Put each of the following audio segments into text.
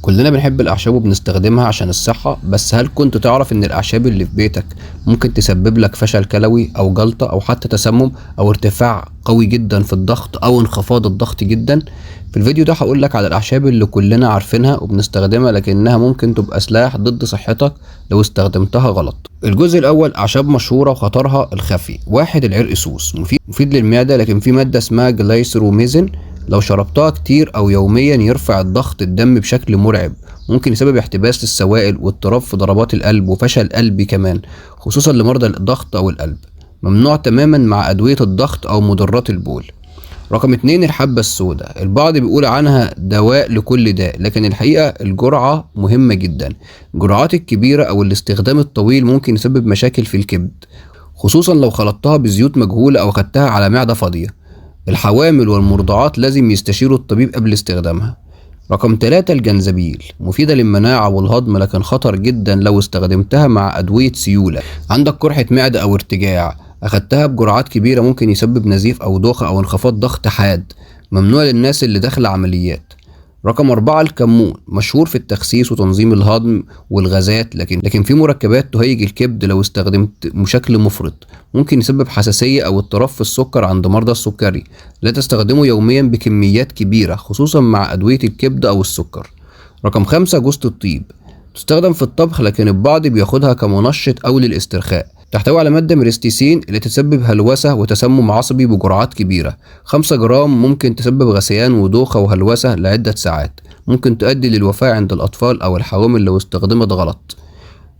كلنا بنحب الأعشاب وبنستخدمها عشان الصحة، بس هل كنت تعرف إن الأعشاب اللي في بيتك ممكن تسبب لك فشل كلوي أو جلطة أو حتى تسمم أو ارتفاع قوي جدا في الضغط أو انخفاض الضغط جدا؟ في الفيديو ده هقول لك على الأعشاب اللي كلنا عارفينها وبنستخدمها، لكنها ممكن تبقى سلاح ضد صحتك لو استخدمتها غلط. الجزء الأول: أعشاب مشهورة وخطرها الخفي. واحد: العرقسوس. مفيد للمعدة، لكن في مادة اسمها جلايسيروميزين لو شربتها كتير أو يوميا يرفع الضغط الدم بشكل مرعب. ممكن يسبب احتباس للسوائل واضطراب في ضربات القلب وفشل قلبي كمان، خصوصا لمرضى الضغط أو القلب. ممنوع تماما مع أدوية الضغط أو مضرات البول. رقم 2: الحبة السوداء. البعض بيقول عنها دواء لكل داء، لكن الحقيقة الجرعة مهمة جدا. الجرعات الكبيرة أو الاستخدام الطويل ممكن يسبب مشاكل في الكبد، خصوصا لو خلطتها بزيوت مجهولة أو خدتها على معدة فاضية. الحوامل والمرضعات لازم يستشيروا الطبيب قبل استخدامها. رقم 3: الجنزبيل. مفيدة للمناعة والهضم، لكن خطر جدا لو استخدمتها مع أدوية سيولة. عندك قرحة معدة أو ارتجاع، أخدتها بجرعات كبيرة ممكن يسبب نزيف أو دوخة أو انخفاض ضغط حاد. ممنوع للناس اللي داخلة عمليات. رقم 4: الكمون. مشهور في التخسيس وتنظيم الهضم والغازات، لكن في مركبات تهيج الكبد لو استخدمت بشكل مفرط. ممكن يسبب حساسية أو اضطراب في السكر عند مرضى السكري. لا تستخدمه يوميا بكميات كبيرة، خصوصا مع أدوية الكبد أو السكر. رقم 5: جوزة الطيب. تستخدم في الطبخ، لكن البعض بياخدها كمنشط أو للاسترخاء. تحتوي على مادة ميرستيسين اللي تسبب هلوسة وتسمم عصبي بجرعات كبيرة. 5 جرام ممكن تسبب غثيان ودوخة وهلوسة لعدة ساعات. ممكن تؤدي للوفاة عند الأطفال أو الحوامل لو استخدمت غلط.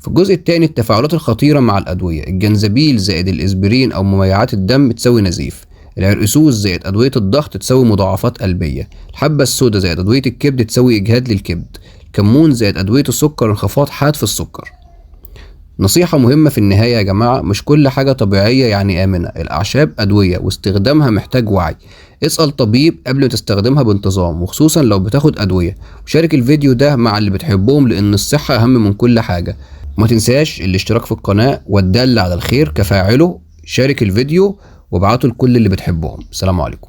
في الجزء الثاني: التفاعلات الخطيرة مع الأدوية. الجنزبيل زائد الإسبرين أو مميعات الدم تسوي نزيف. العرقسوس زائد أدوية الضغط تسوي مضاعفات قلبية. الحبة السوداء زائد أدوية الكبد تسوي إجهاد للكبد. الكمون زائد أدوية السكر انخفاض حاد في السكر. نصيحة مهمة في النهاية يا جماعة: مش كل حاجة طبيعية يعني آمنة. الأعشاب أدوية واستخدامها محتاج وعي. اسأل طبيب قبل ما تستخدمها بانتظام، وخصوصا لو بتاخد أدوية. وشارك الفيديو ده مع اللي بتحبهم، لأن الصحة أهم من كل حاجة. وما تنساش الاشتراك في القناة والدل على الخير كفاعله. شارك الفيديو وابعته لكل اللي بتحبهم. السلام عليكم.